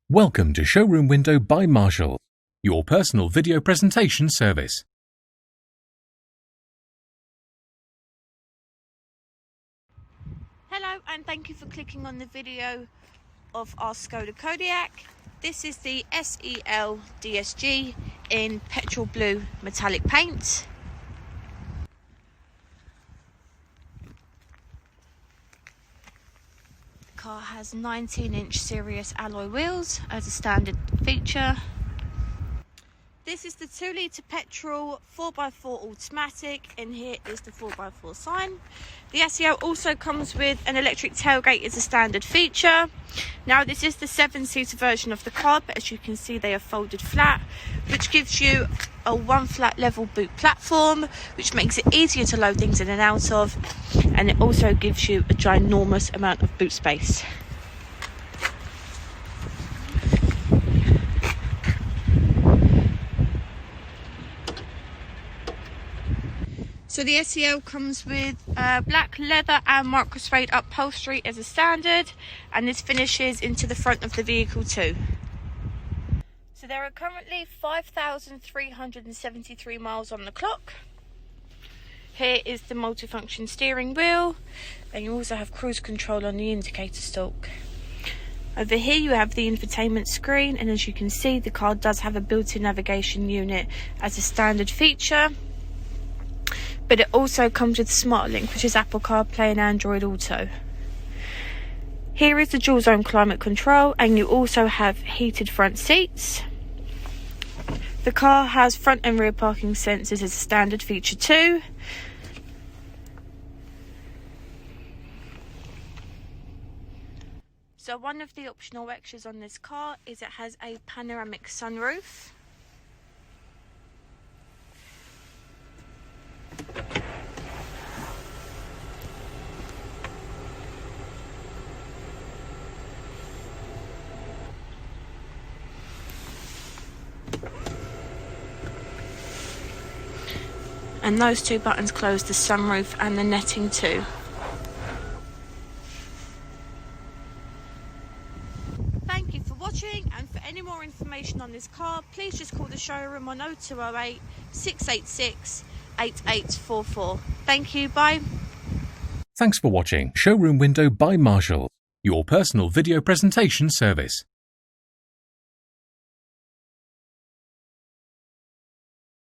Welcome to Showroom Window by Marshall, your personal video presentation service. Hello, and thank you for clicking on the video of our Skoda KODIAQ. This is the SEL DSG in petrol blue metallic paint. The car has 19-inch Sirius alloy wheels as a standard feature. This is the 2-litre petrol 4x4 automatic, and here is the 4x4 sign. The SEL also comes with an electric tailgate as a standard feature. Now this is the 7-seater version of the car, but as you can see they are folded flat, which gives you a one flat level boot platform, which makes it easier to load things in and out of, and it also gives you a ginormous amount of boot space. So the SEL comes with black leather and microsuede upholstery as a standard, and this finishes into the front of the vehicle too. So there are currently 5,373 miles on the clock. Here is the multifunction steering wheel, and you also have cruise control on the indicator stalk. Over here you have the infotainment screen, and as you can see the car does have a built-in navigation unit as a standard feature. But it also comes with SmartLink, which is Apple CarPlay and Android Auto. Here is the dual zone climate control, and you also have heated front seats. The car has front and rear parking sensors as a standard feature too. So one of the optional extras on this car is it has a panoramic sunroof. And those two buttons close the sunroof and the netting too. Thank you for watching, and for any more information on this car, please just call the showroom on 0208 686 8844. Thank you, bye. Thanks for watching Showroom Window by Marshall, your personal video presentation service.